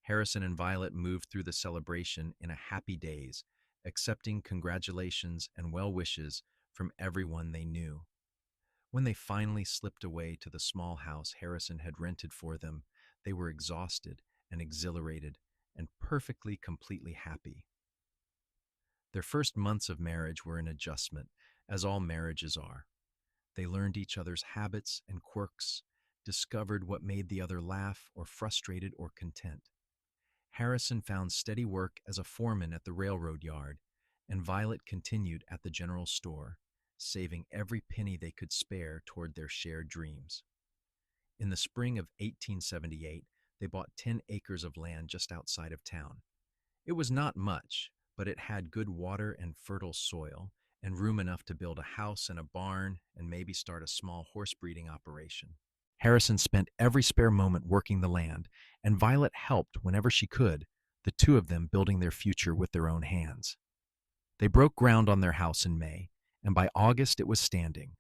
Harrison and Violet moved through the celebration in a happy daze, accepting congratulations and well wishes from everyone they knew. When they finally slipped away to the small house Harrison had rented for them, they were exhausted and exhilarated and perfectly, completely happy. Their first months of marriage were an adjustment, as all marriages are. They learned each other's habits and quirks, discovered what made the other laugh or frustrated or content. Harrison found steady work as a foreman at the railroad yard, and Violet continued at the general store, saving every penny they could spare toward their shared dreams. In the spring of 1878, they bought 10 acres of land just outside of town. It was not much, but it had good water and fertile soil, and room enough to build a house and a barn and maybe start a small horse breeding operation. Harrison spent every spare moment working the land, and Violet helped whenever she could, the two of them building their future with their own hands. They broke ground on their house in May, and by August it was standing,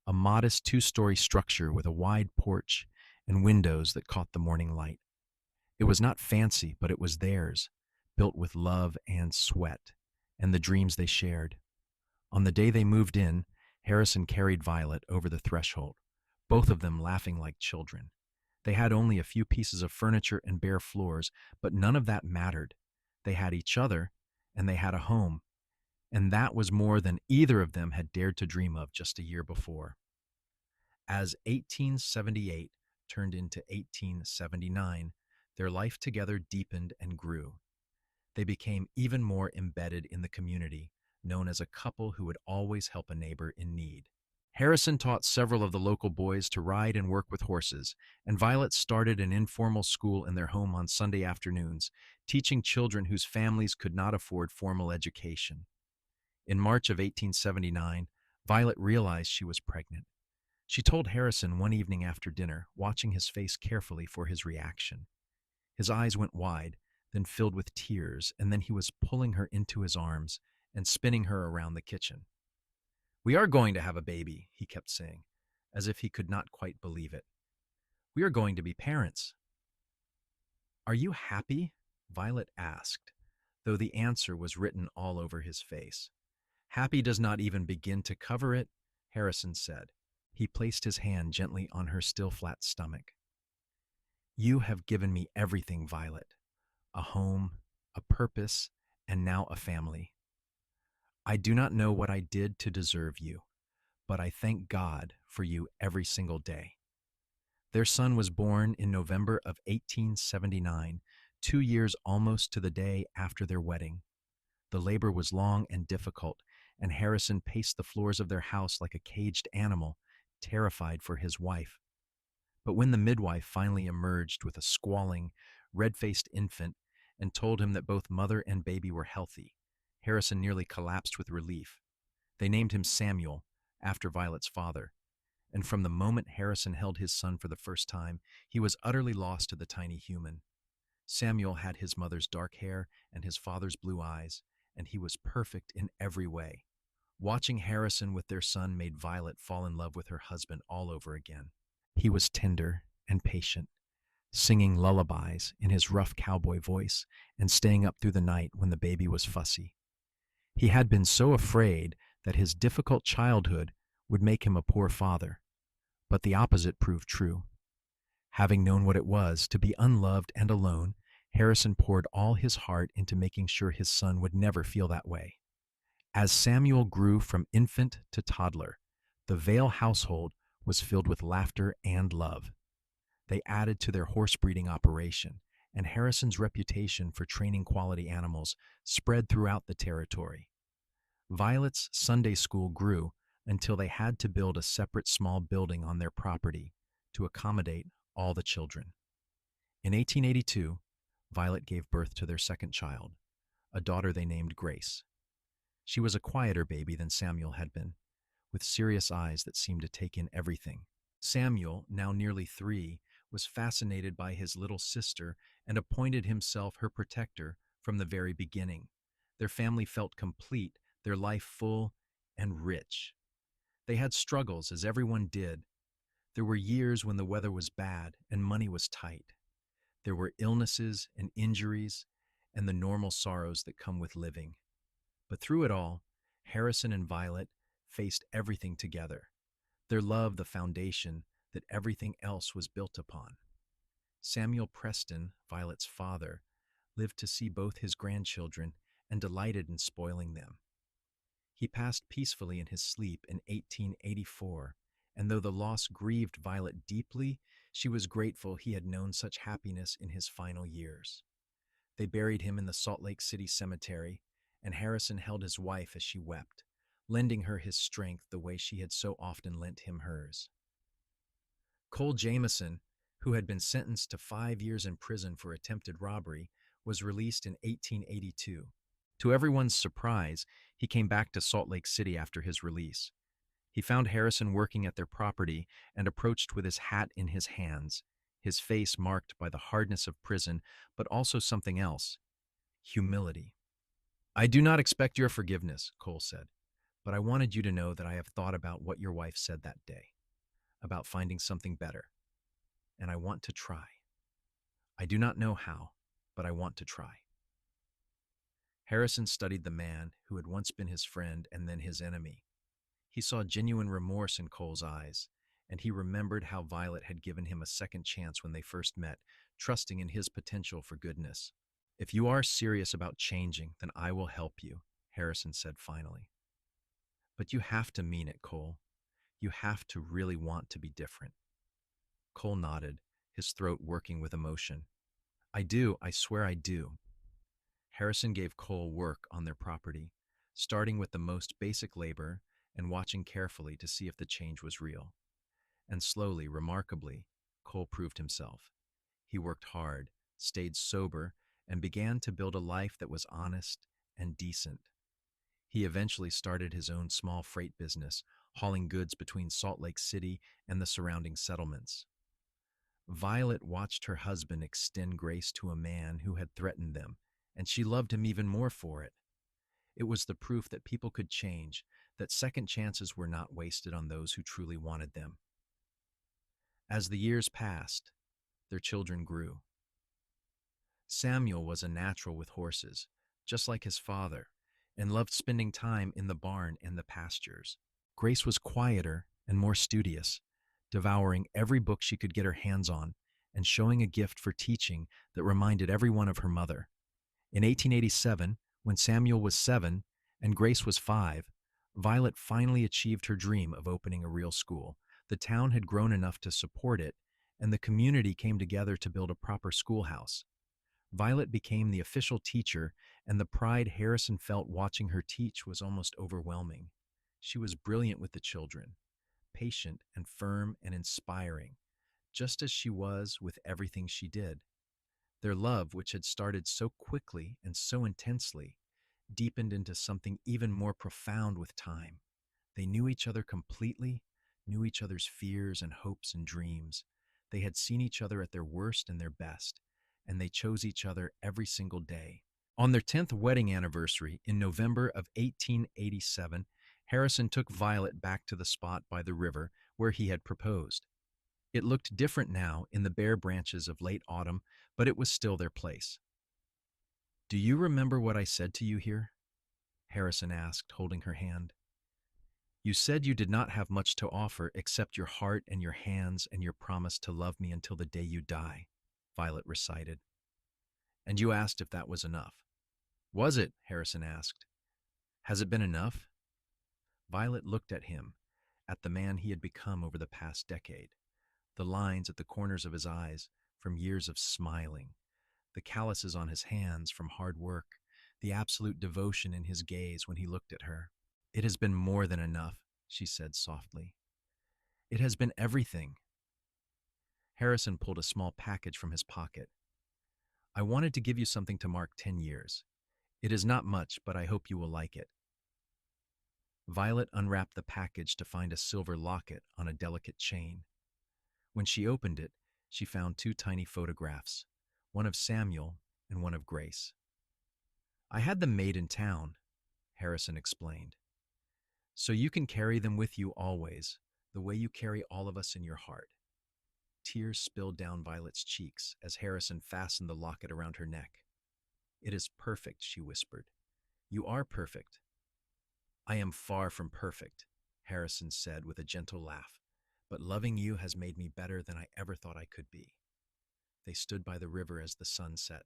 a modest two-story structure with a wide porch and windows that caught the morning light. It was not fancy, but it was theirs, built with love and sweat, and the dreams they shared. On the day they moved in, Harrison carried Violet over the threshold, both of them laughing like children. They had only a few pieces of furniture and bare floors, but none of that mattered. They had each other, and they had a home, and that was more than either of them had dared to dream of just a year before. As 1878 turned into 1879, their life together deepened and grew. They became even more embedded in the community, known as a couple who would always help a neighbor in need. Harrison taught several of the local boys to ride and work with horses, and Violet started an informal school in their home on Sunday afternoons, teaching children whose families could not afford formal education. In March of 1879, Violet realized she was pregnant. She told Harrison one evening after dinner, watching his face carefully for his reaction. His eyes went wide, then filled with tears, and then he was pulling her into his arms and spinning her around the kitchen. "We are going to have a baby," he kept saying, as if he could not quite believe it. "We are going to be parents." "Are you happy?" Violet asked, though the answer was written all over his face. "Happy does not even begin to cover it," Harrison said. He placed his hand gently on her still flat stomach. "You have given me everything, Violet. A home, a purpose, and now a family. I do not know what I did to deserve you, but I thank God for you every single day." Their son was born in November of 1879, 2 years almost to the day after their wedding. The labor was long and difficult, and Harrison paced the floors of their house like a caged animal, terrified for his wife. But when the midwife finally emerged with a squalling, red-faced infant and told him that both mother and baby were healthy, Harrison nearly collapsed with relief. They named him Samuel, after Violet's father, and from the moment Harrison held his son for the first time, he was utterly lost to the tiny human. Samuel had his mother's dark hair and his father's blue eyes, and he was perfect in every way. Watching Harrison with their son made Violet fall in love with her husband all over again. He was tender and patient, singing lullabies in his rough cowboy voice and staying up through the night when the baby was fussy. He had been so afraid that his difficult childhood would make him a poor father, but the opposite proved true. Having known what it was to be unloved and alone, Harrison poured all his heart into making sure his son would never feel that way. As Samuel grew from infant to toddler, the Vale household was filled with laughter and love. They added to their horse breeding operation, and Harrison's reputation for training quality animals spread throughout the territory. Violet's Sunday school grew until they had to build a separate small building on their property to accommodate all the children. In 1882, Violet gave birth to their second child, a daughter they named Grace. She was a quieter baby than Samuel had been, with serious eyes that seemed to take in everything. Samuel, now nearly 3, was fascinated by his little sister and appointed himself her protector from the very beginning. Their family felt complete, their life full and rich. They had struggles, as everyone did. There were years when the weather was bad and money was tight. There were illnesses and injuries and the normal sorrows that come with living. But through it all, Harrison and Violet faced everything together, their love the foundation that everything else was built upon. Samuel Preston, Violet's father, lived to see both his grandchildren and delighted in spoiling them. He passed peacefully in his sleep in 1884, and though the loss grieved Violet deeply, she was grateful he had known such happiness in his final years. They buried him in the Salt Lake City Cemetery, and Harrison held his wife as she wept, lending her his strength the way she had so often lent him hers. Cole Jameson, who had been sentenced to 5 years in prison for attempted robbery, was released in 1882. To everyone's surprise, he came back to Salt Lake City after his release. He found Harrison working at their property and approached with his hat in his hands, his face marked by the hardness of prison, but also something else: humility. "I do not expect your forgiveness," Cole said, "but I wanted you to know that I have thought about what your wife said that day, about finding something better, and I want to try. I do not know how, but I want to try." Harrison studied the man who had once been his friend and then his enemy. He saw genuine remorse in Cole's eyes, and he remembered how Violet had given him a second chance when they first met, trusting in his potential for goodness. "If you are serious about changing, then I will help you," Harrison said finally. "But you have to mean it, Cole. You have to really want to be different." Cole nodded, his throat working with emotion. "I do, I swear I do." Harrison gave Cole work on their property, starting with the most basic labor and watching carefully to see if the change was real. And slowly, remarkably, Cole proved himself. He worked hard, stayed sober, and began to build a life that was honest and decent. He eventually started his own small freight business, hauling goods between Salt Lake City and the surrounding settlements. Violet watched her husband extend grace to a man who had threatened them, and she loved him even more for it. It was the proof that people could change, that second chances were not wasted on those who truly wanted them. As the years passed, their children grew. Samuel was a natural with horses, just like his father, and loved spending time in the barn and the pastures. Grace was quieter and more studious, devouring every book she could get her hands on and showing a gift for teaching that reminded everyone of her mother. In 1887, when Samuel was 7 and Grace was 5, Violet finally achieved her dream of opening a real school. The town had grown enough to support it, and the community came together to build a proper schoolhouse. Violet became the official teacher, and the pride Harrison felt watching her teach was almost overwhelming. She was brilliant with the children, patient and firm and inspiring, just as she was with everything she did. Their love, which had started so quickly and so intensely, deepened into something even more profound with time. They knew each other completely, knew each other's fears and hopes and dreams. They had seen each other at their worst and their best, and they chose each other every single day. On their 10th wedding anniversary in November of 1887, Harrison took Violet back to the spot by the river where he had proposed. It looked different now in the bare branches of late autumn, but it was still their place. "Do you remember what I said to you here?" Harrison asked, holding her hand. "You said you did not have much to offer except your heart and your hands and your promise to love me until the day you die," Violet recited. "And you asked if that was enough." "Was it?" Harrison asked. "Has it been enough?" Violet looked at him, at the man he had become over the past decade. The lines at the corners of his eyes from years of smiling, the calluses on his hands from hard work, the absolute devotion in his gaze when he looked at her. "It has been more than enough," she said softly. "It has been everything." Harrison pulled a small package from his pocket. "I wanted to give you something to mark 10 years. It is not much, but I hope you will like it." Violet unwrapped the package to find a silver locket on a delicate chain. When she opened it, she found 2 tiny photographs, one of Samuel and one of Grace. "I had them made in town," Harrison explained. "So you can carry them with you always, the way you carry all of us in your heart." Tears spilled down Violet's cheeks as Harrison fastened the locket around her neck. "It is perfect," she whispered. "You are perfect." "I am far from perfect," Harrison said with a gentle laugh, but loving you has made me better than I ever thought I could be. They stood by the river as the sun set,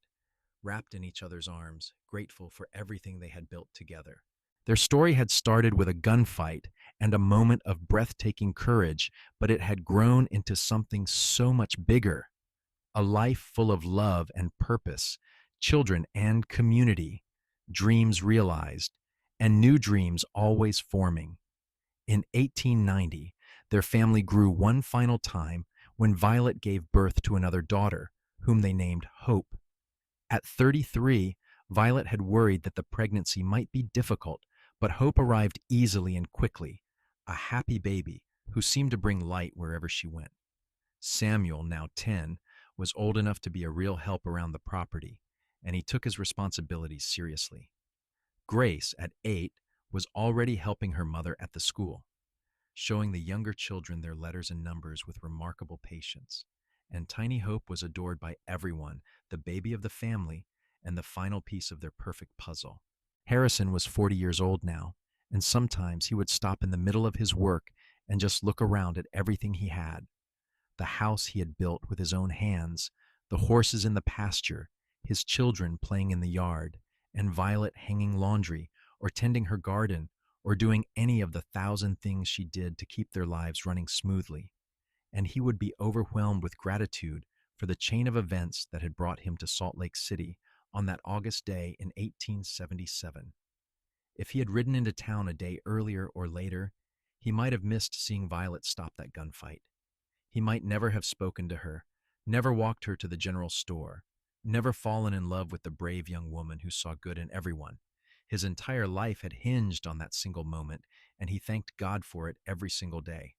wrapped in each other's arms, grateful for everything they had built together. Their story had started with a gunfight and a moment of breathtaking courage, but it had grown into something so much bigger, a life full of love and purpose, children and community, dreams realized, and new dreams always forming. In 1890, their family grew one final time when Violet gave birth to another daughter, whom they named Hope. At 33, Violet had worried that the pregnancy might be difficult, but Hope arrived easily and quickly, a happy baby who seemed to bring light wherever she went. Samuel, now 10, was old enough to be a real help around the property, and he took his responsibilities seriously. Grace, at 8, was already helping her mother at the school, showing the younger children their letters and numbers with remarkable patience. And Tiny Hope was adored by everyone, the baby of the family, and the final piece of their perfect puzzle. Harrison was 40 years old now, and sometimes he would stop in the middle of his work and just look around at everything he had. The house he had built with his own hands, the horses in the pasture, his children playing in the yard, and Violet hanging laundry or tending her garden or doing any of the thousand things she did to keep their lives running smoothly. And he would be overwhelmed with gratitude for the chain of events that had brought him to Salt Lake City on that August day in 1877. If he had ridden into town a day earlier or later, he might have missed seeing Violet stop that gunfight. He might never have spoken to her, never walked her to the general store, never fallen in love with the brave young woman who saw good in everyone. His entire life had hinged on that single moment, and he thanked God for it every single day.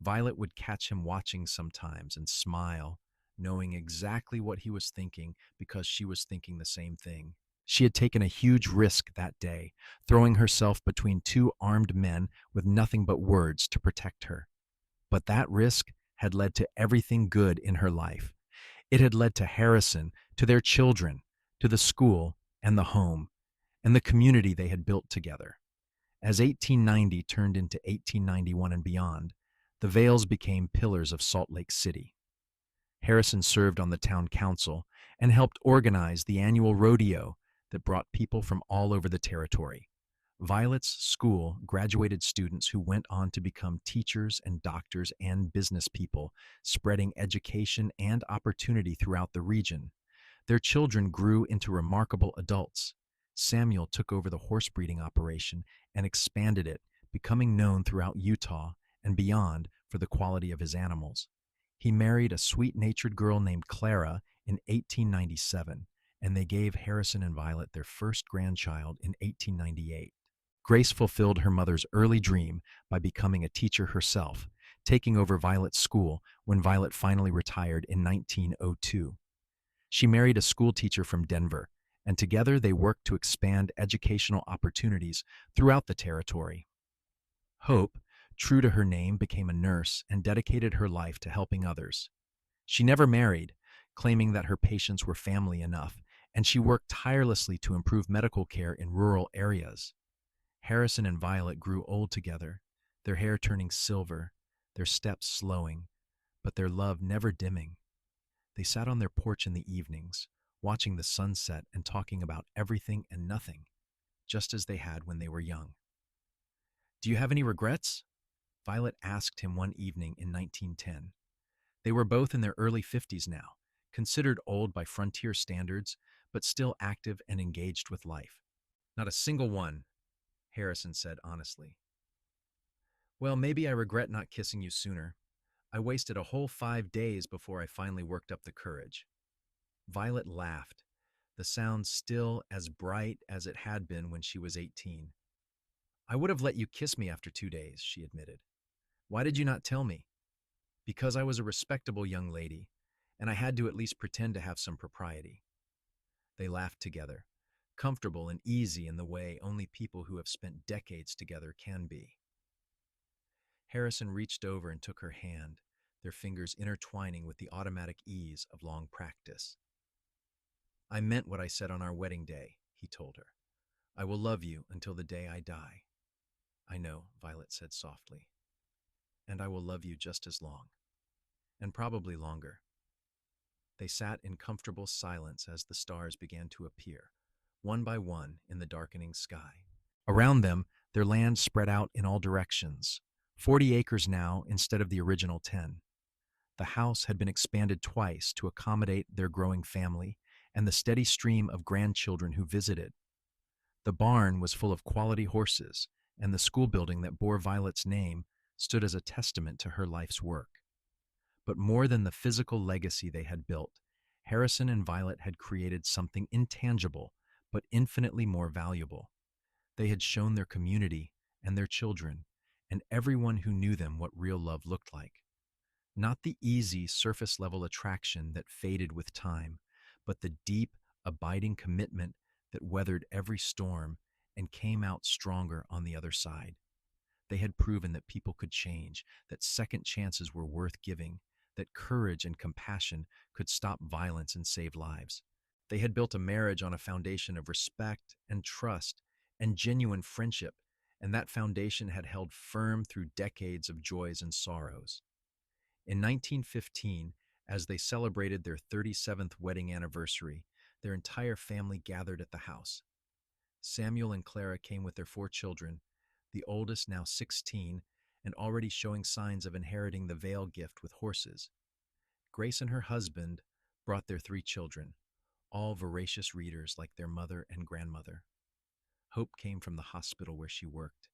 Violet would catch him watching sometimes and smile, knowing exactly what he was thinking because she was thinking the same thing. She had taken a huge risk that day, throwing herself between two armed men with nothing but words to protect her. But that risk had led to everything good in her life. It had led to Harrison, to their children, to the school and the home, and the community they had built together. As 1890 turned into 1891 and beyond, the Vales became pillars of Salt Lake City. Harrison served on the town council and helped organize the annual rodeo that brought people from all over the territory. Violet's school graduated students who went on to become teachers and doctors and business people, spreading education and opportunity throughout the region. Their children grew into remarkable adults. Samuel took over the horse breeding operation and expanded it, becoming known throughout Utah and beyond for the quality of his animals. He married a sweet-natured girl named Clara in 1897, and they gave Harrison and Violet their first grandchild in 1898. Grace fulfilled her mother's early dream by becoming a teacher herself, taking over Violet's school when Violet finally retired in 1902. She married a school teacher from Denver, and together they worked to expand educational opportunities throughout the territory. Hope, true to her name, became a nurse and dedicated her life to helping others. She never married, claiming that her patients were family enough, and she worked tirelessly to improve medical care in rural areas. Harrison and Violet grew old together, their hair turning silver, their steps slowing, but their love never dimming. They sat on their porch in the evenings, watching the sunset and talking about everything and nothing, just as they had when they were young. "Do you have any regrets?" Violet asked him one evening in 1910. They were both in their early 50s now, considered old by frontier standards, but still active and engaged with life. "Not a single one," Harrison said honestly. "Well, maybe I regret not kissing you sooner. I wasted a whole 5 days before I finally worked up the courage." Violet laughed, the sound still as bright as it had been when she was 18. "I would have let you kiss me after 2 days," she admitted. "Why did you not tell me?" "Because I was a respectable young lady, and I had to at least pretend to have some propriety." They laughed together, comfortable and easy in the way only people who have spent decades together can be. Harrison reached over and took her hand, their fingers intertwining with the automatic ease of long practice. "I meant what I said on our wedding day," he told her. "I will love you until the day I die." I know, Violet said softly, and I will love you just as long, and probably longer. They sat in comfortable silence as the stars began to appear, one by one in the darkening sky. Around them, their land spread out in all directions, 40 acres now instead of the original 10. The house had been expanded twice to accommodate their growing family and the steady stream of grandchildren who visited. The barn was full of quality horses, and the school building that bore Violet's name stood as a testament to her life's work. But more than the physical legacy they had built, Harrison and Violet had created something intangible but infinitely more valuable. They had shown their community and their children and everyone who knew them what real love looked like. Not the easy surface level attraction that faded with time, but the deep, abiding commitment that weathered every storm and came out stronger on the other side. They had proven that people could change, that second chances were worth giving, that courage and compassion could stop violence and save lives. They had built a marriage on a foundation of respect and trust and genuine friendship, and that foundation had held firm through decades of joys and sorrows. In 1915, as they celebrated their 37th wedding anniversary, their entire family gathered at the house. Samuel and Clara came with their 4 children, the oldest now 16 and already showing signs of inheriting the Vale gift with horses. Grace and her husband brought their 3 children, all voracious readers like their mother and grandmother. Hope came from the hospital where she worked,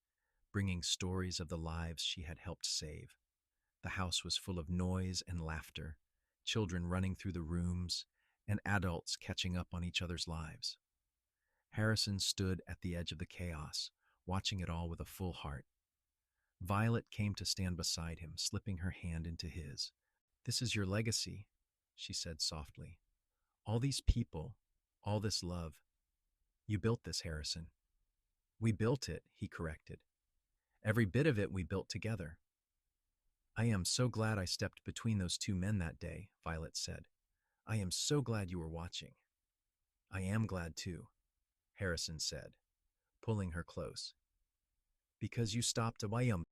bringing stories of the lives she had helped save. The house was full of noise and laughter, children running through the rooms, and adults catching up on each other's lives. Harrison stood at the edge of the chaos, watching it all with a full heart. Violet came to stand beside him, slipping her hand into his. "This is your legacy," she said softly. "All these people, all this love. You built this, Harrison." "We built it," he corrected. "Every bit of it we built together." "I am so glad I stepped between those 2 men that day," Violet said. "I am so glad you were watching." "I am glad too," Harrison said, pulling her close. "Because you stopped a Wyoming